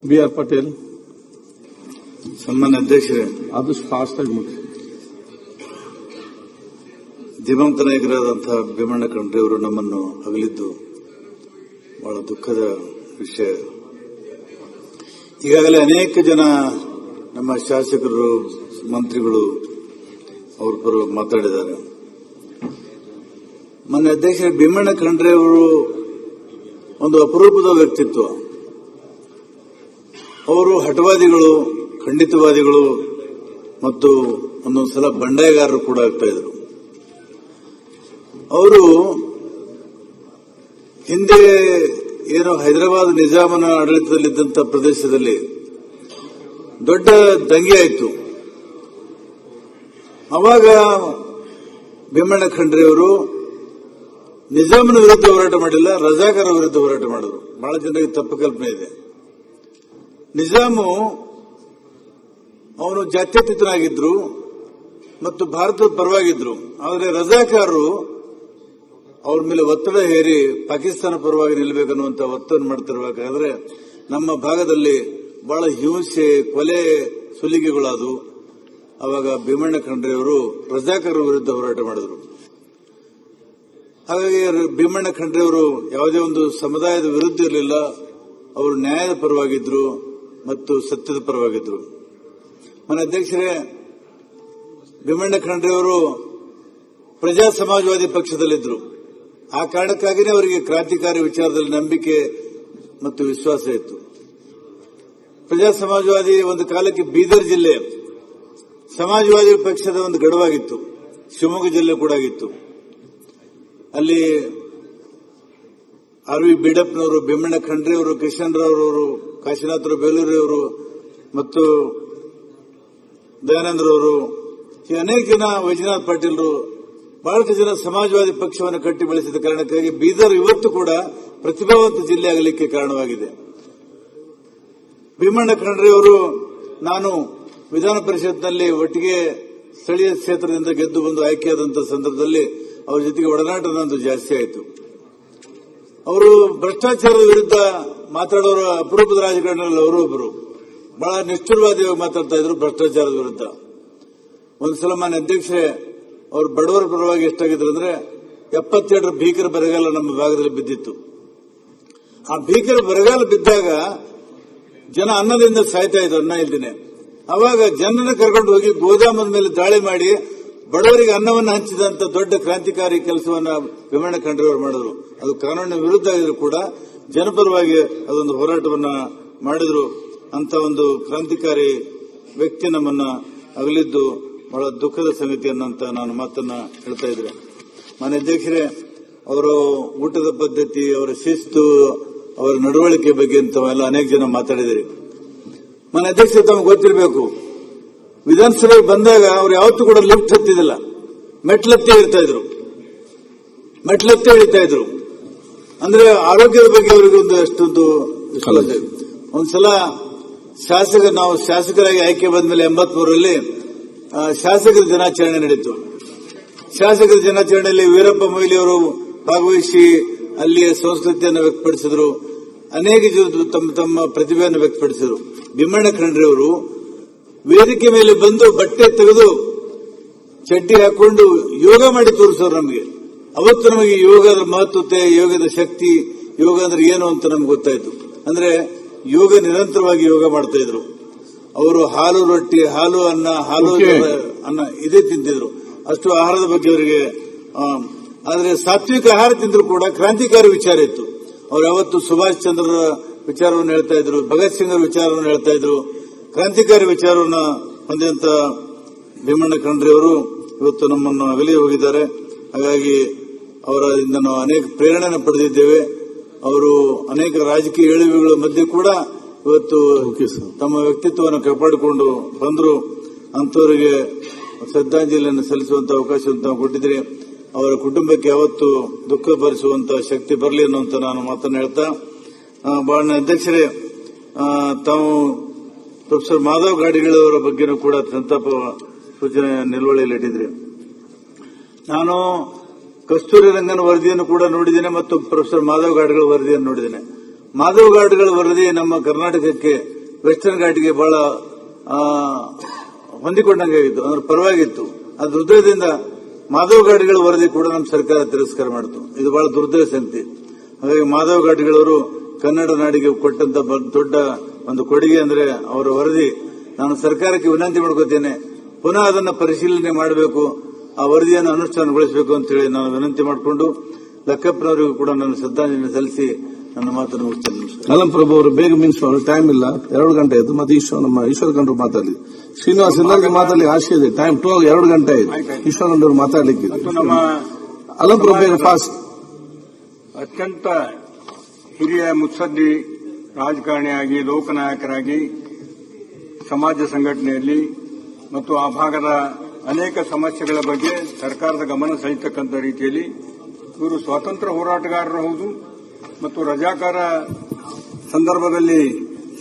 B.R. Patel. ಸನ್ಮಾನ್ಯ ಅಧ್ಯಕ್ಷರೇ, ಆದಷ್ಟು ಫಾಸ್ಟ್ ಆಗಿ ಮುಗಿಸಿ. ದಿವಂಗತ ನಾಯಕರಾದಂತಹ ಭೀಮಣ್ಣ ಖಂಡ್ರೆ ಅವರು ನಮ್ಮನ್ನು ಅಗಲಿದ್ದು ಬಹಳ ದುಃಖದ ವಿಷಯ. ಈಗಾಗಲೇ ಅನೇಕ ಜನ ನಮ್ಮ ಶಾಸಕರು, ಮಂತ್ರಿಗಳು ಅವ್ರ ಪರವಾಗಿ ಮಾತಾಡಿದ್ದಾರೆ. ಮಾನ್ಯ ಅಧ್ಯಕ್ಷರೇ, ಭೀಮಣ್ಣ ಖಂಡ್ರೆ ಅವರು ಒಂದು ಅಪರೂಪದ ವ್ಯಕ್ತಿತ್ವ. ಅವರು ಹಠವಾದಿಗಳು, ಖಂಡಿತವಾದಿಗಳು ಮತ್ತು ಒಂದೊಂದು ಸಲ ಬಂಡಾಯಗಾರರು ಕೂಡ ಆಗ್ತಾ ಇದ್ರು. ಅವರು ಹಿಂದೆ ಏನು ಹೈದರಾಬಾದ್ ನಿಜಾಮನ ಆಡಳಿತದಲ್ಲಿದ್ದಂಥ ಪ್ರದೇಶದಲ್ಲಿ ದೊಡ್ಡ ದಂಗೆ ಆಯಿತು. ಅವಾಗ ಭೀಮಣ್ಣ ಖಂಡ್ರೆ ಅವರು ನಿಜಾಮನ ವಿರುದ್ಧ ಹೋರಾಟ ಮಾಡಿಲ್ಲ, ರಜಾಕರ ವಿರುದ್ಧ ಹೋರಾಟ ಮಾಡಿದ್ರು. ಬಹಳ ಜನರಿಗೆ ತಪ್ಪು ಕಲ್ಪನೆ ಇದೆ. ನಿಜಾಮು ಅವನು ಜಾತ್ಯತೀತನಾಗಿದ್ರು ಮತ್ತು ಭಾರತದ ಪರವಾಗಿದ್ರು. ಆದರೆ ರಜಾಕಾರರು ಅವ್ರ ಮೇಲೆ ಒತ್ತಡ ಹೇರಿ ಪಾಕಿಸ್ತಾನ ಪರವಾಗಿ ನಿಲ್ಲಬೇಕನ್ನುವಂತ ಒತ್ತಡ ಮಾಡ್ತಿರ್ಬೇಕಾದ್ರೆ ನಮ್ಮ ಭಾಗದಲ್ಲಿ ಬಹಳ ಹಿಂಸೆ, ಕೊಲೆ, ಸುಲಿಗೆಗಳಾದವು. ಅವಾಗ ಭೀಮಣ್ಣ ಖಂಡ್ರೆ ಅವರು ರಜಾಕಾರರ ವಿರುದ್ಧ ಹೋರಾಟ ಮಾಡಿದ್ರು. ಹಾಗಾಗಿ ಭೀಮಣ್ಣ ಖಂಡ್ರೆ ಅವರು ಯಾವುದೇ ಒಂದು ಸಮುದಾಯದ ವಿರುದ್ಧ ಇರಲಿಲ್ಲ. ಅವರು ನ್ಯಾಯದ ಪರವಾಗಿದ್ರು ಮತ್ತು ಸತ್ಯದ ಪರವಾಗಿದ್ರು. ಮಾನ್ಯ ಅಧ್ಯಕ್ಷರೇ, ಭೀಮಣ್ಣ ಖಂಡ್ರೆ ಅವರು ಪ್ರಜಾ ಸಮಾಜವಾದಿ ಪಕ್ಷದಲ್ಲಿದ್ದರು. ಆ ಕಾರಣಕ್ಕಾಗಿಯೇ ಅವರಿಗೆ ಕ್ರಾಂತಿಕಾರಿ ವಿಚಾರದಲ್ಲಿ ನಂಬಿಕೆ ಮತ್ತು ವಿಶ್ವಾಸ ಇತ್ತು. ಪ್ರಜಾ ಸಮಾಜವಾದಿ ಒಂದು ಕಾಲಕ್ಕೆ ಬೀದರ್ ಜಿಲ್ಲೆ ಸಮಾಜವಾದಿ ಪಕ್ಷದ ಒಂದು ಗಡವಾಗಿತ್ತು. ಶಿವಮೊಗ್ಗ ಜಿಲ್ಲೆ ಕೂಡ ಆಗಿತ್ತು. ಅಲ್ಲಿ ಆರ್ ವಿ ಬೀಡಪ್ಪನವರು, ಭೀಮಣ್ಣ ಖಂಡ್ರೆ ಅವರು, ಕೃಷ್ಣರಾವ್, ಕಾಶಿನಾಥರು, ಬೇಲೂರಿಯವರು ಮತ್ತು ದಯಾನಂದರವರು, ಅನೇಕ ಜನ, ವೈಜನಾಥ್ ಪಾಟೀಲ್ರು, ಬಹಳಷ್ಟು ಜನ ಸಮಾಜವಾದಿ ಪಕ್ಷವನ್ನು ಕಟ್ಟಿ ಬೆಳೆಸಿದ ಕಾರಣಕ್ಕಾಗಿ ಬೀದರ್ ಇವತ್ತು ಕೂಡ ಪ್ರತಿಭಾವಂತ ಜಿಲ್ಲೆ ಆಗಲಿಕ್ಕೆ ಕಾರಣವಾಗಿದೆ. ಭೀಮಣ್ಣ ಖಂಡ್ರೆ ಅವರು ನಾನು ವಿಧಾನ ಪರಿಷತ್ನಲ್ಲಿ ಒಟ್ಟಿಗೆ ಸ್ಥಳೀಯ ಕ್ಷೇತ್ರದಿಂದ ಗೆದ್ದು ಬಂದು ಆಯ್ಕೆಯಾದಂತಹ ಸಂದರ್ಭದಲ್ಲಿ ಅವರ ಜೊತೆಗೆ ಒಡನಾಟ ನಂದು ಜಾಸ್ತಿ ಆಯಿತು. ಅವರು ಭ್ರಷ್ಟಾಚಾರದ ವಿರುದ್ಧ ಮಾತಾಡೋರು ಅಪರೂಪದ ರಾಜಕಾರಣಿಗಳಲ್ಲಿ ಅವರು ಒಬ್ಬರು. ಬಹಳ ನಿಷ್ಠುರವಾದಿಯಾಗಿ ಮಾತಾಡ್ತಾ ಇದ್ರು ಭ್ರಷ್ಟಾಚಾರದ ವಿರುದ್ಧ. ಒಂದ್ಸಲ ಮಾನ್ಯ ಅಧ್ಯಕ್ಷರೇ, ಅವರು ಬಡವರ ಪರವಾಗಿ ಎಷ್ಟಾಗಿದ್ರು ಅಂದ್ರೆ 72 ಭೀಕರ ಬರಗಾಲ ನಮ್ಮ ಭಾಗದಲ್ಲಿ ಬಿದ್ದಿತ್ತು. ಆ ಭೀಕರ ಬರಗಾಲ ಬಿದ್ದಾಗ ಜನ ಅನ್ನದಿಂದ ಸಾಯ್ತಾ ಇದ್ರು, ಅನ್ನ ಇಲ್ದೇನೆ. ಅವಾಗ ಜನರನ್ನ ಕರ್ಕೊಂಡು ಹೋಗಿ ಗೋದಾಮದ ಮೇಲೆ ದಾಳಿ ಮಾಡಿ ಬಡವರಿಗೆ ಅನ್ನವನ್ನು ಹಂಚಿದಂತ ದೊಡ್ಡ ಕ್ರಾಂತಿಕಾರಿ ಕೆಲಸವನ್ನ ಭೀಮಣ್ಣ ಖಂಡ್ರೆ ಅವರು ಮಾಡಿದ್ರು. ಅದು ಕಾನೂನಿನ ವಿರುದ್ಧ ಆಗಿದ್ರು ಕೂಡ ಜನಪರವಾಗಿ ಅದೊಂದು ಹೋರಾಟವನ್ನ ಮಾಡಿದ್ರು. ಅಂತ ಒಂದು ಕ್ರಾಂತಿಕಾರಿ ವ್ಯಕ್ತಿ ನಮ್ಮನ್ನ ಅಗಲಿದ್ದು ಬಹಳ ದುಃಖದ ಸಂಗತಿ ಅನ್ನಂತ ನಾನು ಮಾತನ್ನ ಹೇಳ್ತಾ ಇದ್ರೆ. ಮಾನ್ಯ ಅಧ್ಯಕ್ಷರೇ, ಅವರು ಊಟದ ಪದ್ಧತಿ, ಅವರ ಶಿಸ್ತು, ಅವರ ನಡವಳಿಕೆ ಬಗ್ಗೆ ಇಂಥವೆಲ್ಲ ಅನೇಕ ಜನ ಮಾತಾಡಿದಿರಿ. ಮಾನ್ಯ ಅಧ್ಯಕ್ಷರೇ, ತಮಗೆ ಗೊತ್ತಿರಬೇಕು, ವಿಧಾನಸಭೆಗೆ ಬಂದಾಗ ಅವ್ರು ಯಾವತ್ತೂ ಕೂಡ ಲಿಫ್ಟ್ ಹತ್ತಿದಿಲ್ಲ, ಮೆಟ್ಲತ್ತೇ ಇರ್ತಾ ಇದ್ರು, ಮೆಟ್ಲತ್ತೇ ಇಳಿತಾ ಇದ್ರು. ಅಂದ್ರೆ ಆರೋಗ್ಯದ ಬಗ್ಗೆ ಅವರಿಗೆ ಒಂದು ಅಷ್ಟೊಂದು ವಿಶ್ವಾಸ. ಒಂದ್ಸಲ ನಾವು ಶಾಸಕರಾಗಿ ಆಯ್ಕೆ ಬಂದ ಮೇಲೆ 83ರಲ್ಲಿ ಶಾಸಕರ ದಿನಾಚರಣೆ ನಡೆಯಿತು. ಶಾಸಕರ ದಿನಾಚರಣೆಯಲ್ಲಿ ವೀರಪ್ಪ ಮೊಯ್ಲಿ ಅವರು ಭಾಗವಹಿಸಿ ಅಲ್ಲಿಯ ಸಂಸ್ಕೃತಿಯನ್ನು ವ್ಯಕ್ತಪಡಿಸಿದ್ರು. ಅನೇಕ ಜನ ತಮ್ಮ ಪ್ರತಿಭೆಯನ್ನು ವ್ಯಕ್ತಪಡಿಸಿದರು. ಭೀಮಣ್ಣ ಖಂಡ್ರೆ ಅವರು ವೇದಿಕೆ ಮೇಲೆ ಬಂದು ಬಟ್ಟೆ ತೆಗೆದು ಚಡ್ಡಿ ಹಾಕೊಂಡು ಯೋಗ ಮಾಡಿ ತೋರಿಸೋರು ನಮಗೆ. ಅವತ್ತು ನಮಗೆ ಯೋಗದ ಮಹತ್ವತೆ, ಯೋಗದ ಶಕ್ತಿ, ಯೋಗ ಅಂದ್ರೆ ಏನು ಅಂತ ನಮ್ಗೆ ಗೊತ್ತಾಯ್ತು. ಅಂದ್ರೆ ಯೋಗ, ನಿರಂತರವಾಗಿ ಯೋಗ ಮಾಡ್ತಾ ಇದ್ರು. ಅವರು ಹಾಲು ರೊಟ್ಟಿ, ಹಾಲು ಅನ್ನ ಇದೇ ತಿಂತಿದ್ರು. ಅಷ್ಟು ಆಹಾರದ ಬಗ್ಗೆ ಅವರಿಗೆ. ಆದರೆ ಸಾತ್ವಿಕ ಆಹಾರ ತಿಂದ್ರು ಕೂಡ ಕ್ರಾಂತಿಕಾರಿ ವಿಚಾರ ಇತ್ತು. ಅವರು ಯಾವತ್ತು ಸುಭಾಷ್ ಚಂದ್ರರ ವಿಚಾರವನ್ನು ಹೇಳ್ತಾ ಇದ್ರು, ಭಗತ್ ಸಿಂಗ್ರ ವಿಚಾರವನ್ನು ಹೇಳ್ತಾ ಇದ್ರು. ಕ್ರಾಂತಿಕಾರಿ ವಿಚಾರವನ್ನು ಹೊಂದಿದಂತ ಭೀಮಣ್ಣ ಖಂಡ್ರೆ ಅವರು ಇವತ್ತು ನಮ್ಮನ್ನು ಅಗಲಿ ಹೋಗಿದ್ದಾರೆ. ಹಾಗಾಗಿ ಅವರಿಂದ ನಾವು ಅನೇಕ ಪ್ರೇರಣೆಯನ್ನು ಪಡೆದಿದ್ದೇವೆ. ಅವರು ಅನೇಕ ರಾಜಕೀಯ ಏಳುಗಳ ಮಧ್ಯೆ ಕೂಡ ಇವತ್ತು ತಮ್ಮ ವ್ಯಕ್ತಿತ್ವವನ್ನು ಕಾಪಾಡಿಕೊಂಡು ಬಂದರು. ಅಂತವರಿಗೆ ಶ್ರದ್ಧಾಂಜಲಿಯನ್ನು ಸಲ್ಲಿಸುವಂತಹ ಅವಕಾಶವನ್ನು ತಾವು ಕೊಟ್ಟಿದ್ರೆ ಅವರ ಕುಟುಂಬಕ್ಕೆ ಯಾವತ್ತು ದುಃಖ ಭರಿಸುವಂತಹ ಶಕ್ತಿ ಬರಲಿ ಅನ್ನುವಂತ ನಾನು ಮಾತನ್ನು ಹೇಳ್ತಾ, ಬಹಳ ಅಧ್ಯಕ್ಷರೇ, ತಾವು ಪ್ರೊಫೆಸರ್ ಮಾಧವ್ ಗಾಡಿಗಳವರ ಬಗ್ಗೆನೂ ಕೂಡ ಸಂತಾಪ ಸೂಚನೆ ನಿಲುವಳಿಯಲ್ಲಿ ಇಟ್ಟಿದ್ರಿ. ನಾನು ಕಸ್ತೂರಿ ರಂಗನ್ ವರದಿಯನ್ನು ಕೂಡ ನೋಡಿದ್ದೇನೆ ಮತ್ತು ಪ್ರೊಫೆಸರ್ ಮಾಧವ್ ಗಾಡಿಗಳ ವರದಿಯನ್ನು ನೋಡಿದ್ದೇನೆ. ಮಾಧವ್ ಘಾಟ್ಗಳ ವರದಿ ನಮ್ಮ ಕರ್ನಾಟಕಕ್ಕೆ ವೆಸ್ಟರ್ನ್ ಘಾಟ್ಗೆ ಬಹಳ ಹೊಂದಿಕೊಂಡಂಗಾಗಿತ್ತು, ಅದರ ಪರವಾಗಿತ್ತು. ಆ ದುರ್ದೈವದಿಂದ ಮಾಧವ್ ಘಾಟ್ಗಳ ವರದಿ ಕೂಡ ನಮ್ಮ ಸರ್ಕಾರ ತಿರಸ್ಕಾರ ಮಾಡಿತು. ಇದು ಬಹಳ ದುರ್ದೈವ ಸಂಗತಿ. ಹಾಗಾಗಿ ಮಾಧವ್ ಘಾಟ್ಗಳವರು ಕನ್ನಡ ನಾಡಿಗೆ ಕೊಟ್ಟಂತ ದೊಡ್ಡ ಒಂದು ಕೊಡುಗೆ ಅಂದ್ರೆ ಅವರ ವರದಿ. ನಾನು ಸರ್ಕಾರಕ್ಕೆ ವಿನಂತಿ ಮಾಡ್ಕೋತೇನೆ, ಪುನಃ ಅದನ್ನು ಪರಿಶೀಲನೆ ಮಾಡಬೇಕು, ಆ ವರದಿಯನ್ನು ಅನುಷ್ಠಾನಗೊಳಿಸಬೇಕು ಅಂತ ಹೇಳಿ ನಾನು ವಿನಂತಿ ಮಾಡಿಕೊಂಡು ಲಕ್ಕಪ್ಪನವರಿಗೂ ಕೂಡ ನಾನು ಶ್ರದ್ಧಾಂಜಲಿ ಸಲ್ಲಿಸಿ ನನ್ನ ಮಾತನ್ನು ಮುಗಿಸ್ತೇನೆ. ಅಲಂ ಪ್ರಭು ಅವರು ಬೇಗ ಮೀನ್ಸ್ ಅವರು ಟೈಮ್ ಇಲ್ಲ, 2 ಗಂಟೆ ಆಯ್ತು. ಮತ್ತೆ ನಮ್ಮ ಈಶ್ವರ ಖಂಡ್ರು ಮಾತಾಡಲಿ, ಶ್ರೀನಿವಾಸ್ ಎಲ್ಲರಿಗೆ ಮಾತಾಡಲಿಕ್ಕೆ ಆಶೆ ಇದೆ. ಟೈಮ್ 2 ಗಂಟೆ ಆಯ್ತು. ಈಶ್ವರ ಖಂಡ್ರು ಮಾತಾಡಲಿಕ್ಕೆ ಅಲಂ ಪ್ರಭು ಬೇಗ ಫಾಸ್ಟ್. ಅತ್ಯಂತ ಹಿರಿಯ ಮುತ್ಸದ್ದಿ ರಾಜಕಾರಣಿಯಾಗಿ, ಲೋಕನಾಯಕರಾಗಿ, ಸಮಾಜ ಸಂಘಟನೆಯಲ್ಲಿ ಮತ್ತು ಆ ಭಾಗದ ಅನೇಕ ಸಮಸ್ಯೆಗಳ ಬಗ್ಗೆ ಸರ್ಕಾರದ ಗಮನ ಸೆಳೆಯತಕ್ಕಂಥ ರೀತಿಯಲ್ಲಿ ಇವರು ಸ್ವಾತಂತ್ರ್ಯ ಹೋರಾಟಗಾರರು ಹೌದು ಮತ್ತು ರಜಾಕಾರ ಸಂದರ್ಭದಲ್ಲಿ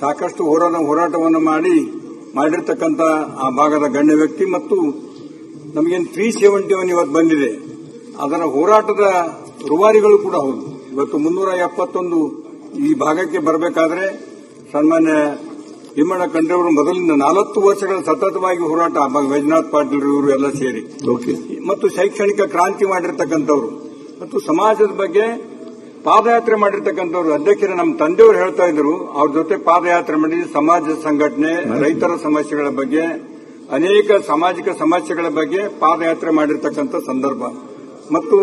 ಸಾಕಷ್ಟು ಹೋರಾಟವನ್ನು ಮಾಡಿರ್ತಕ್ಕಂಥ ಆ ಭಾಗದ ಗಣ್ಯ ವ್ಯಕ್ತಿ ಮತ್ತು ನಮಗೇನು 371 ಇವತ್ತು ಬಂದಿದೆ, ಅದರ ಹೋರಾಟದ ರೂವಾರಿಗಳು ಕೂಡ ಹೌದು. ಇವತ್ತು 371 ಈ ಭಾಗಕ್ಕೆ ಬರಬೇಕಾದ್ರೆ ಸನ್ಮಾನ್ಯ ಭೀಮಣ್ಣ ಖಂಡ್ರೆಯವರು ಮೊದಲಿಂದ 40 ವರ್ಷಗಳ ಸತತವಾಗಿ ಹೋರಾಟ, ವೈಜನಾಥ್ ಪಾಟೀಲ್ ಇವರು ಎಲ್ಲ ಸೇರಿ ಮತ್ತು ಶೈಕ್ಷಣಿಕ ಕ್ರಾಂತಿ ಮಾಡಿರ್ತಕ್ಕಂಥವ್ರು ಮತ್ತು ಸಮಾಜದ ಬಗ್ಗೆ ಪಾದಯಾತ್ರೆ ಮಾಡಿರ್ತಕ್ಕಂಥವ್ರು. ಅಧ್ಯಕ್ಷರು ನಮ್ಮ ತಂದೆಯವರು ಹೇಳ್ತಾ ಇದ್ರು, ಅವ್ರ ಜೊತೆ ಪಾದಯಾತ್ರೆ ಮಾಡಿ ಸಮಾಜ ಸಂಘಟನೆ, ರೈತರ ಸಮಸ್ಯೆಗಳ ಬಗ್ಗೆ, ಅನೇಕ ಸಾಮಾಜಿಕ ಸಮಸ್ಯೆಗಳ ಬಗ್ಗೆ ಪಾದಯಾತ್ರೆ ಮಾಡಿರ್ತಕ್ಕಂಥ ಸಂದರ್ಭ ಮತ್ತು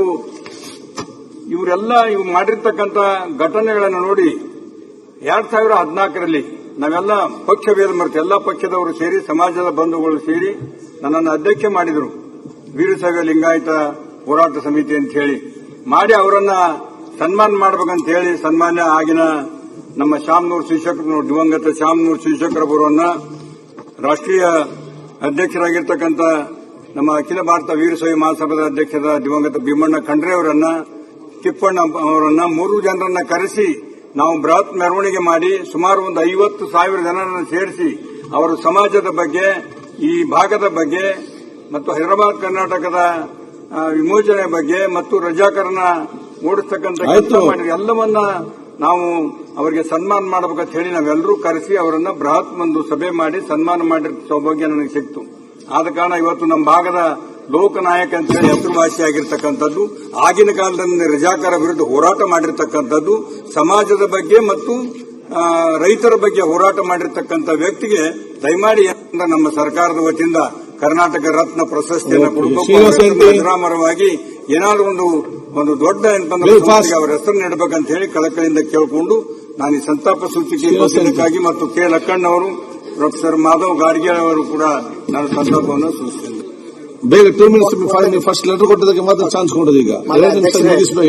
ಇವರೆಲ್ಲ ಇವು ಮಾಡಿರ್ತಕ್ಕಂಥ ಘಟನೆಗಳನ್ನು ನೋಡಿ 2014ರಲ್ಲಿ ನಾವೆಲ್ಲ ಪಕ್ಷ ಭೇದ ಮರೆತು ಎಲ್ಲ ಪಕ್ಷದವರು ಸೇರಿ, ಸಮಾಜದ ಬಂಧುಗಳು ಸೇರಿ ನನ್ನನ್ನು ಅಧ್ಯಕ್ಷ ಮಾಡಿದರು. ವೀರಶೈವ ಲಿಂಗಾಯತ ಹೋರಾಟ ಸಮಿತಿ ಅಂತ ಹೇಳಿ ಮಾಡಿ ಅವರನ್ನ ಸನ್ಮಾನ ಮಾಡಬೇಕಂತ ಹೇಳಿ ಸನ್ಮಾನ್ಯ ಆಗಿನ ನಮ್ಮ ಶಾಮನೂರು ಶಿವಶಂಕರ್, ದಿವಂಗತ ಶಾಮನೂರು ಶಿವಶಂಕರವರನ್ನ ರಾಷ್ಟ್ರೀಯ ಅಧ್ಯಕ್ಷರಾಗಿರ್ತಕ್ಕಂಥ ನಮ್ಮ ಅಖಿಲ ಭಾರತ ವೀರಶೈವ ಮಹಾಸಭಾದ ಅಧ್ಯಕ್ಷರ ದಿವಂಗತ ಭೀಮಣ್ಣ ಖಂಡ್ರೆ ಅವರನ್ನ, ತಿಪ್ಪಣ್ಣ ಅವರನ್ನ 3 ಜನರನ್ನ ಕರೆಸಿ ನಾವು ಬೃಹತ್ ಮೆರವಣಿಗೆ ಮಾಡಿ ಸುಮಾರು ಒಂದು 50,000 ಜನರನ್ನು ಸೇರಿಸಿ ಅವರ ಸಮಾಜದ ಬಗ್ಗೆ, ಈ ಭಾಗದ ಬಗ್ಗೆ ಮತ್ತು ಹೈದರಾಬಾದ್ ಕರ್ನಾಟಕದ ವಿಮೋಚನೆ ಬಗ್ಗೆ ಮತ್ತು ರಜಾಕರಣ ಓಡಿಸ್ತಕ್ಕಂಥ ಕೆಲಸ ಮಾಡಿ ಎಲ್ಲವನ್ನ ನಾವು ಅವರಿಗೆ ಸನ್ಮಾನ ಮಾಡಬೇಕಂತ ಹೇಳಿ ನಾವೆಲ್ಲರೂ ಕರೆಸಿ ಅವರನ್ನ ಬೃಹತ್ ಒಂದು ಸಭೆ ಮಾಡಿ ಸನ್ಮಾನ ಮಾಡಿರೋ ಸೌಭಾಗ್ಯ ನನಗೆ ಸಿಕ್ತು. ಆದ ಕಾರಣ ಇವತ್ತು ನಮ್ಮ ಭಾಗದ ಲೋಕನಾಯಕ ಅಂತ ಹೇಳಿ ಹೆಸರುವಾಸಿಯಾಗಿರ್ತಕ್ಕಂಥದ್ದು, ಆಗಿನ ಕಾಲದಲ್ಲಿ ರಜಾಕಾರ ವಿರುದ್ಧ ಹೋರಾಟ ಮಾಡಿರ್ತಕ್ಕಂಥದ್ದು, ಸಮಾಜದ ಬಗ್ಗೆ ಮತ್ತು ರೈತರ ಬಗ್ಗೆ ಹೋರಾಟ ಮಾಡಿರ್ತಕ್ಕಂಥ ವ್ಯಕ್ತಿಗೆ ದಯಮಾಡಿ ನಮ್ಮ ಸರ್ಕಾರದ ವತಿಯಿಂದ ಕರ್ನಾಟಕ ರತ್ನ ಪ್ರಶಸ್ತಿಯನ್ನು ಕೊಡಬೇಕು. ನಿರಾಮರವಾಗಿ ಏನಾದರೂ ಒಂದು ದೊಡ್ಡ ಅವರ ಹೆಸರು ನೀಡಬೇಕಂತ ಹೇಳಿ ಕಳಕಳಿಯಿಂದ ಕೇಳಿಕೊಂಡು ನಾನು ಈ ಸಂತಾಪ ಸೂಚಿಕೆಗಾಗಿ ಮತ್ತು ಕೆ ಲಕ್ಕಣ್ಣವರು, ಪ್ರೊಫೆಸರ್ ಮಾಧವ್ ಗಾಡ್ಗೆ ಅವರು ಕೂಡ ನಾನು ಸಂತಾಪವನ್ನು ಸೂಚಿಸಿದ್ದೇನೆ. ಬೇಗ 2 ಮಿನಿಟ್ಸ್ ಫಸ್ಟ್ ಲೆಟರ್ ಕೊಟ್ಟದಕ್ಕೆ ಮಾತ್ರ ಚಾನ್ಸ್ ಕೊಡೋದು. ಈಗ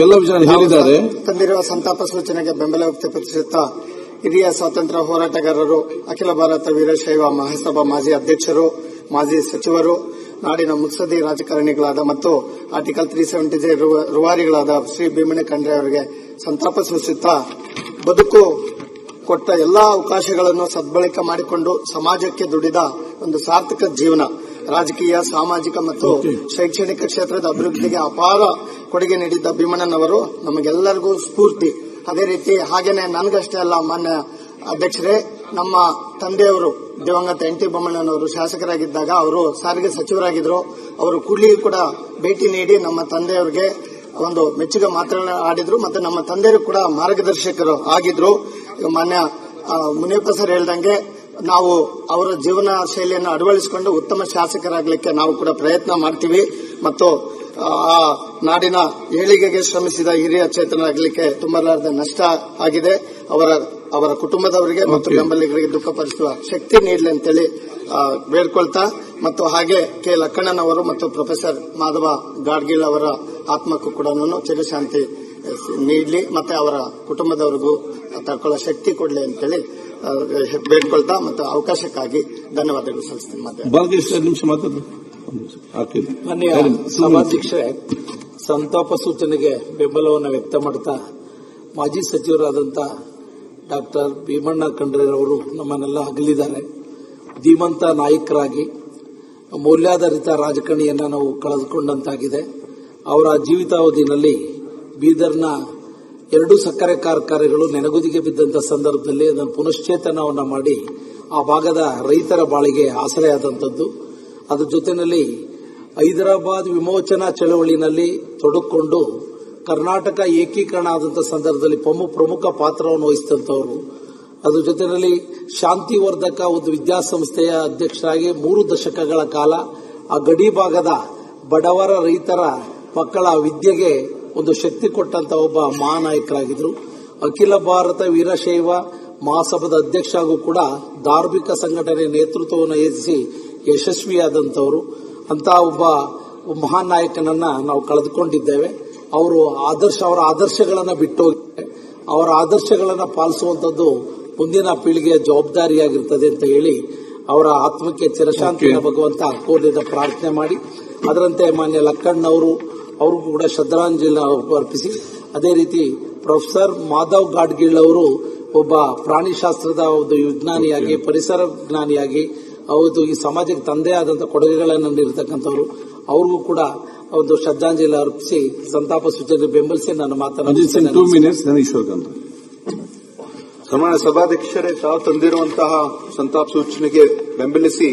ಎಲ್ಲ ವಿಚಾರ ಹೇಳಿದ್ದಾರೆ. ತಂದಿರುವ ಸಂತಾಪ ಸೂಚನೆಗೆ ಬೆಂಬಲ ವ್ಯಕ್ತಪಡಿಸುತ್ತಾ ಹಿರಿಯ ಸ್ವಾತಂತ್ರ್ಯ ಹೋರಾಟಗಾರರು, ಅಖಿಲ ಭಾರತ ವೀರಶೈವ ಮಹಾಸಭಾ ಮಾಜಿ ಅಧ್ಯಕ್ಷರು, ಮಾಜಿ ಸಚಿವರು, ನಾಡಿನ ಮುತ್ಸದ್ದಿ ರಾಜಕಾರಣಿಗಳಾದ ಮತ್ತು ಆರ್ಟಿಕಲ್ 370 ರೂವಾರಿಗಳಾದ ಶ್ರೀ ಭೀಮಣ್ಣ ಖಂಡ್ರೆ ಅವರಿಗೆ ಸಂತಾಪ ಸೂಚಿಸುತ್ತಾ ಬದುಕು ಕೊಟ್ಟ ಎಲ್ಲಾ ಅವಕಾಶಗಳನ್ನು ಸದ್ಬಳಕೆ ಮಾಡಿಕೊಂಡು ಸಮಾಜಕ್ಕೆ ದುಡಿದ ಒಂದು ಸಾರ್ಥಕ ಜೀವನ, ರಾಜಕೀಯ, ಸಾಮಾಜಿಕ ಮತ್ತು ಶೈಕ್ಷಣಿಕ ಕ್ಷೇತ್ರದ ಅಭಿವೃದ್ಧಿಗೆ ಅಪಾರ ಕೊಡುಗೆ ನೀಡಿದ್ದ ಭೀಮಣ್ಣನವರು ನಮಗೆಲ್ಲರಿಗೂ ಸ್ಫೂರ್ತಿ. ಅದೇ ರೀತಿ ಹಾಗೇನೆ ನನಗಷ್ಟೇ ಅಲ್ಲ, ಮಾನ್ಯ ಅಧ್ಯಕ್ಷರೇ, ನಮ್ಮ ತಂದೆಯವರು ದಿವಂಗತ NT ಬೊಮ್ಮಣ್ಣನವರು ಶಾಸಕರಾಗಿದ್ದಾಗ ಅವರು ಸಾರಿಗೆ ಸಚಿವರಾಗಿದ್ದರು. ಅವರು ಕೂಡ್ಲಿಗೂ ಕೂಡ ಭೇಟಿ ನೀಡಿ ನಮ್ಮ ತಂದೆಯವರಿಗೆ ಒಂದು ಮೆಚ್ಚುಗೆ ಮಾತನಾಡಿದ್ರು ಮತ್ತು ನಮ್ಮ ತಂದೆಯರು ಕೂಡ ಮಾರ್ಗದರ್ಶಕರು ಆಗಿದ್ರು. ಮಾನ್ಯ ಮುನಿಯಪ್ಪ ಸರ್ ಹೇಳ್ದಂಗೆ ನಾವು ಅವರ ಜೀವನ ಶೈಲಿಯನ್ನು ಅಳವಡಿಸಿಕೊಂಡು ಉತ್ತಮ ಶಾಸಕರಾಗಲಿಕ್ಕೆ ನಾವು ಕೂಡ ಪ್ರಯತ್ನ ಮಾಡ್ತೀವಿ ಮತ್ತು ಆ ನಾಡಿನ ಏಳಿಗೆಗೆ ಶ್ರಮಿಸಿದ ಹಿರಿಯ ಚೇತನರಾಗಲಿಕ್ಕೆ ತುಂಬಲಾರದ ನಷ್ಟ ಆಗಿದೆ. ಅವರ ಕುಟುಂಬದವರಿಗೆ ಮತ್ತು ಬೆಂಬಲಿಗರಿಗೆ ದುಃಖಪಡಿಸುವ ಶಕ್ತಿ ನೀಡಲಿ ಅಂತೇಳಿ ಬೇಡ್ಕೊಳ್ತಾ ಮತ್ತು ಹಾಗೆ ಕೆ ಲಕ್ಕಣ್ಣನವರು ಮತ್ತು ಪ್ರೊಫೆಸರ್ ಮಾಧವ ಗಾಡ್ಗೀಳ್ ಅವರ ಆತ್ಮಕ್ಕೂ ಕೂಡ ಚಿರಶಾಂತಿ ನೀಡಲಿ ಮತ್ತೆ ಅವರ ಕುಟುಂಬದವರಿಗೂ ತಡ್ಕೊಳ್ಳೋ ಶಕ್ತಿ ಕೊಡಲಿ ಅಂತೇಳಿ ಬೇಡ್ಕೊಳ್ತಾ ಮತ್ತು ಅವಕಾಶಕ್ಕಾಗಿ ಧನ್ಯವಾದಗಳು ಸಲ್ಲಿಸ್ತೀನಿ. ಮಾನ್ಯ ಸಭಾಧ್ಯಕ್ಷರೇ, ಸಂತಾಪ ಸೂಚನೆಗೆ ಬೆಂಬಲವನ್ನು ವ್ಯಕ್ತ ಮಾಡ್ತಾ ಮಾಜಿ ಸಚಿವರಾದಂಥ ಡಾಕ್ಟರ್ ಭೀಮಣ್ಣ ಖಂಡ್ರೆರವರು ನಮ್ಮನ್ನೆಲ್ಲ ಅಗಲಿದ್ದಾರೆ. ಧೀಮಂತ ನಾಯಕರಾಗಿ ಮೌಲ್ಯಾಧಾರಿತ ರಾಜಕಾರಣಿಯನ್ನು ನಾವು ಕಳೆದುಕೊಂಡಂತಾಗಿದೆ. ಅವರ ಜೀವಿತಾವಧಿಯಲ್ಲಿ ಬೀದರ್ನ ಎರಡೂ ಸಕ್ಕರೆ ಕಾರ್ಖಾನೆಗಳು ನೆನಗುದಿಗೆ ಬಿದ್ದಂತಹ ಸಂದರ್ಭದಲ್ಲಿ ಅದನ್ನು ಪುನಶ್ಚೇತನವನ್ನ ಮಾಡಿ ಆ ಭಾಗದ ರೈತರ ಬಾಳಿಗೆ ಆಸರೆಯಾದಂಥದ್ದು. ಅದರ ಜೊತೆಯಲ್ಲಿ ಹೈದರಾಬಾದ್ ವಿಮೋಚನಾ ಚಳವಳಿನಲ್ಲಿ ತೊಡಗಿಕೊಂಡು ಕರ್ನಾಟಕ ಏಕೀಕರಣ ಆದಂತಹ ಸಂದರ್ಭದಲ್ಲಿ ಪ್ರಮುಖ ಪಾತ್ರವನ್ನು ವಹಿಸಿದಂತವರು. ಅದರ ಜೊತೆಯಲ್ಲಿ ಶಾಂತಿವರ್ಧಕ ಒಂದು ವಿದ್ಯಾಸಂಸ್ಥೆಯ ಅಧ್ಯಕ್ಷರಾಗಿ 3 ದಶಕಗಳ ಕಾಲ ಆ ಗಡಿ ಭಾಗದ ಬಡವರ ರೈತರ ಮಕ್ಕಳ ವಿದ್ಯೆಗೆ ಒಂದು ಶಕ್ತಿ ಕೊಟ್ಟಂತ ಒಬ್ಬ ಮಹಾನಾಯಕರಾಗಿದ್ದರು. ಅಖಿಲ ಭಾರತ ವೀರಶೈವ ಮಹಾಸಭಾದ ಅಧ್ಯಕ್ಷ ಹಾಗೂ ಕೂಡ ಧಾರ್ಮಿಕ ಸಂಘಟನೆ ನೇತೃತ್ವವನ್ನು ವಹಿಸಿ ಯಶಸ್ವಿಯಾದಂಥವರು. ಅಂತ ಒಬ್ಬ ಮಹಾನ್ ನಾಯಕನನ್ನ ನಾವು ಕಳೆದುಕೊಂಡಿದ್ದೇವೆ. ಅವರ ಆದರ್ಶಗಳನ್ನು ಬಿಟ್ಟು ಅವರ ಆದರ್ಶಗಳನ್ನು ಪಾಲಿಸುವಂತದ್ದು ಮುಂದಿನ ಪೀಳಿಗೆಯ ಜವಾಬ್ದಾರಿಯಾಗಿರ್ತದೆ ಅಂತ ಹೇಳಿ ಅವರ ಆತ್ಮಕ್ಕೆ ಚಿರಶಾಂತಿಯನ್ನು ಭಗವಂತ ಕೋರಿದ ಪ್ರಾರ್ಥನೆ ಮಾಡಿ, ಅದರಂತೆ ಮಾನ್ಯ ಲಕ್ಕಣ್ಣವರು ಅವ್ರಿಗೂ ಕೂಡ ಶ್ರದ್ಧಾಂಜಲಿ ಅರ್ಪಿಸಿ, ಅದೇ ರೀತಿ ಪ್ರೊಫೆಸರ್ ಮಾಧವ್ ಗಾಡ್ಗೀಳ್ ಅವರು ಒಬ್ಬ ಪ್ರಾಣಿಶಾಸ್ತ್ರದ ಒಂದು ವಿಜ್ಞಾನಿಯಾಗಿ, ಪರಿಸರ ವಿಜ್ಞಾನಿಯಾಗಿ ಅವರು ಈ ಸಮಾಜಕ್ಕೆ ತಂದೆ ಆದಂತಹ ಕೊಡುಗೆಗಳನ್ನು ನೀಡತಕ್ಕಂಥವ್ರು. ಅವ್ರಿಗೂ ಕೂಡ ಒಂದು ಶ್ರದ್ಧಾಂಜಲಿ ಅರ್ಪಿಸಿ ಸಂತಾಪ ಸೂಚನೆ ಬೆಂಬಲಿಸಿ ನಾನು ಮಾತನಾಡುತ್ತೇನೆ. ಸನ್ಮಾನ್ಯ ಸಭಾಧ್ಯಕ್ಷರೇ, ತಾವು ತಂದಿರುವಂತಹ ಸಂತಾಪ ಸೂಚನೆಗೆ ಬೆಂಬಲಿಸಿ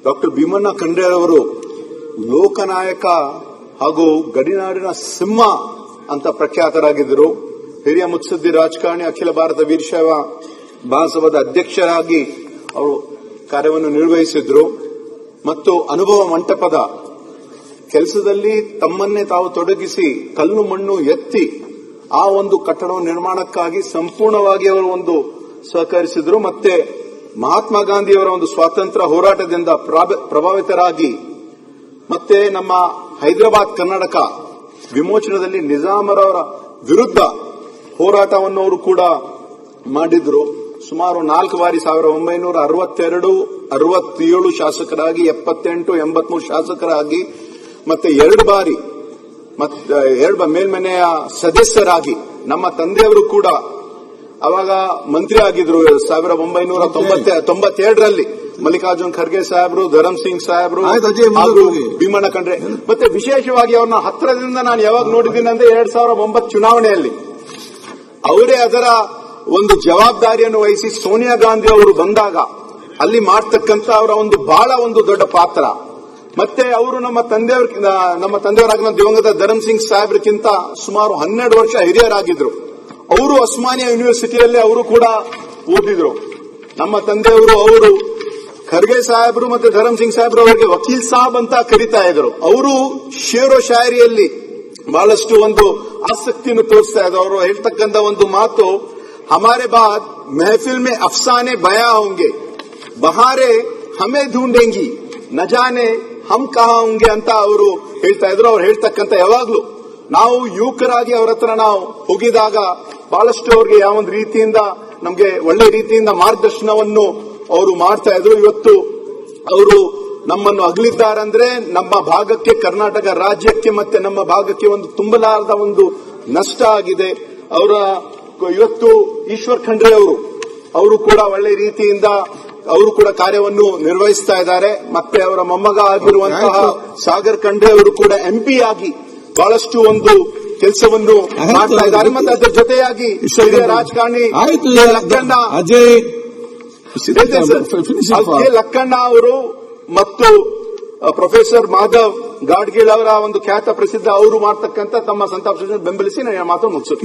ಡಾಕ್ಟರ್ ಭೀಮಣ್ಣ ಖಂಡ್ರೆ ಅವರು ಲೋಕನಾಯಕ ಹಾಗೂ ಗಡಿನಾಡಿನ ಸಿಂಹ ಅಂತ ಪ್ರಖ್ಯಾತರಾಗಿದ್ದರು. ಹಿರಿಯ ಮುತ್ಸದ್ದಿ ರಾಜಕಾರಣಿ, ಅಖಿಲ ಭಾರತ ವೀರಶೈವ ಮಹಾಸಭಾದ ಅಧ್ಯಕ್ಷರಾಗಿ ಅವರು ಕಾರ್ಯವನ್ನು ನಿರ್ವಹಿಸಿದ್ರು ಮತ್ತು ಅನುಭವ ಮಂಟಪದ ಕೆಲಸದಲ್ಲಿ ತಮ್ಮನ್ನೇ ತಾವು ತೊಡಗಿಸಿ ಕಲ್ಲು ಮಣ್ಣು ಎತ್ತಿ ಆ ಒಂದು ಕಟ್ಟಡ ನಿರ್ಮಾಣಕ್ಕಾಗಿ ಸಂಪೂರ್ಣವಾಗಿ ಅವರು ಒಂದು ಸಹಕರಿಸಿದ್ರು. ಮತ್ತೆ ಮಹಾತ್ಮ ಗಾಂಧಿಯವರ ಒಂದು ಸ್ವಾತಂತ್ರ್ಯ ಹೋರಾಟದಿಂದ ಪ್ರಭಾವಿತರಾಗಿ ಮತ್ತೆ ನಮ್ಮ ಹೈದರಾಬಾದ್ ಕರ್ನಾಟಕ ವಿಮೋಚನದಲ್ಲಿ ನಿಜಾಮರವರ ವಿರುದ್ಧ ಹೋರಾಟವನ್ನು ಅವರು ಕೂಡ ಮಾಡಿದ್ರು. ಸುಮಾರು 4 ಬಾರಿ 1962, 67 ಶಾಸಕರಾಗಿ, 78, 83 ಶಾಸಕರಾಗಿ, ಮತ್ತೆ 2 ಬಾರಿ ಮೇಲ್ಮನೆಯ ಸದಸ್ಯರಾಗಿ ನಮ್ಮ ತಂದೆಯವರು ಕೂಡ ಅವಾಗ ಮಂತ್ರಿ ಆಗಿದ್ರು. 1997ರಲ್ಲಿ ಮಲ್ಲಿಕಾರ್ಜುನ್ ಖರ್ಗೆ ಸಾಹೇಬ್ರು, ಧರಮ್ ಸಿಂಗ್ ಸಾಹೇಬ್ರು, ಭೀಮಣ್ಣ ಖಂಡ್ರೆ. ಮತ್ತೆ ವಿಶೇಷವಾಗಿ ಅವ್ರನ್ನ ಹತ್ತಿರದಿಂದ ನಾನು ಯಾವಾಗ ನೋಡಿದ್ದೀನಿ ಅಂದ್ರೆ 2009 ಚುನಾವಣೆಯಲ್ಲಿ ಅವರೇ ಅದರ ಒಂದು ಜವಾಬ್ದಾರಿಯನ್ನು ವಹಿಸಿ ಸೋನಿಯಾ ಗಾಂಧಿ ಅವರು ಬಂದಾಗ ಅಲ್ಲಿ ಮಾಡ್ತಕ್ಕಂಥ ಅವರ ಒಂದು ಬಹಳ ಒಂದು ದೊಡ್ಡ ಪಾತ್ರ. ಮತ್ತೆ ಅವರು ನಮ್ಮ ತಂದೆಯವರಾಗಿನ ದಿವಂಗತ ಧರಮ್ ಸಿಂಗ್ ಸಾಹೇಬ್ರಿಗಿಂತ ಸುಮಾರು 12 ವರ್ಷ ಹಿರಿಯರಾಗಿದ್ರು. ಅವರು ಉಸ್ಮಾನಿಯಾ ಯೂನಿವರ್ಸಿಟಿಯಲ್ಲಿ ಅವರು ಕೂಡ ಓದಿದ್ರು. ನಮ್ಮ ತಂದೆಯವರು ಖರ್ಗೆ ಸಾಹೇಬ್ರು ಮತ್ತೆ ಧರಮ್ ಸಿಂಗ್ ಸಾಹೇಬ್ರು ಅವರಿಗೆ ವಕೀಲ್ ಸಾಹಬ್ ಅಂತ ಕರೀತಾ ಇದ್ರು. ಅವರು ಶೇರೋ ಶಾಯರಿಯಲ್ಲಿ ಬಹಳಷ್ಟು ಒಂದು ಆಸಕ್ತಿಯನ್ನು ತೋರಿಸ್ತಾ ಇದ್ರು. ಅವರು ಹೇಳ್ತಕ್ಕಂಥ ಒಂದು ಮಾತು, ಹಮಾರೆ ಬಾದ್ ಮೆಹಫಿಲ್ ಮೇ ಅಫ್ಸಾನೆ ಬಯಾ ಹೋಂಗೆ, ಬಹಾರೆ ಹಮೇ ಢೂಂಡೆಂಗಿ, ನ ಜಾನೆ ಹಮ್ ಕಹಾ ಹೋಂಗೆ ಅಂತ ಅವರು ಹೇಳ್ತಾ ಇದ್ರು. ಅವ್ರು ಹೇಳ್ತಕ್ಕಂಥ ಯಾವಾಗ್ಲೂ ನಾವು ಯುವಕರಾಗಿ ಅವರ ಹತ್ರ ನಾವು ಹೋಗಿದಾಗ ಬಹಳಷ್ಟು ಅವ್ರಿಗೆ ಯಾವೊಂದು ರೀತಿಯಿಂದ ನಮಗೆ ಒಳ್ಳೆ ರೀತಿಯಿಂದ ಮಾರ್ಗದರ್ಶನವನ್ನು ಅವರು ಮಾಡ್ತಾ ಇದ್ರು. ಇವತ್ತು ಅವರು ನಮ್ಮನ್ನು ಅಗಲಿದ್ದಾರಂದ್ರೆ ನಮ್ಮ ಭಾಗಕ್ಕೆ, ಕರ್ನಾಟಕ ರಾಜ್ಯಕ್ಕೆ ಮತ್ತೆ ನಮ್ಮ ಭಾಗಕ್ಕೆ ಒಂದು ತುಂಬಲಾರದ ಒಂದು ನಷ್ಟ ಆಗಿದೆ. ಅವರ ಇವತ್ತು ಈಶ್ವರ್ ಖಂಡ್ರೆ ಅವರು ಕೂಡ ಒಳ್ಳೆ ರೀತಿಯಿಂದ ಅವರು ಕೂಡ ಕಾರ್ಯವನ್ನು ನಿರ್ವಹಿಸ್ತಾ ಇದ್ದಾರೆ. ಮತ್ತೆ ಅವರ ಮೊಮ್ಮಗ ಆಗಿರುವಂತಹ ಸಾಗರ್ ಖಂಡ್ರೆ ಅವರು ಕೂಡ MP ಆಗಿ ಬಹಳಷ್ಟು ಒಂದು ಕೆಲಸವನ್ನು ಮಾಡ್ತಾ ಇದ್ದಾರೆ. ಮತ್ತೆ ಅದರ ಜೊತೆಯಾಗಿ ರಾಜಕಾರಣಿ ಲಕ್ಕಣ್ಣ ಅವರು ಮತ್ತು ಪ್ರೊಫೆಸರ್ ಮಾಧವ್ ಗಾಡ್ಗೀಳ್ ಅವರ ಒಂದು ಖ್ಯಾತ ಪ್ರಸಿದ್ಧ ಅವರು ಮಾಡ್ತಕ್ಕಂಥ ತಮ್ಮ ಸಂತಾಪ ಸೂಚನೆ ಬೆಂಬಲಿಸಿ ನಾನು ಮಾತು ಮುಗಿಸುತ್ತೇನೆ.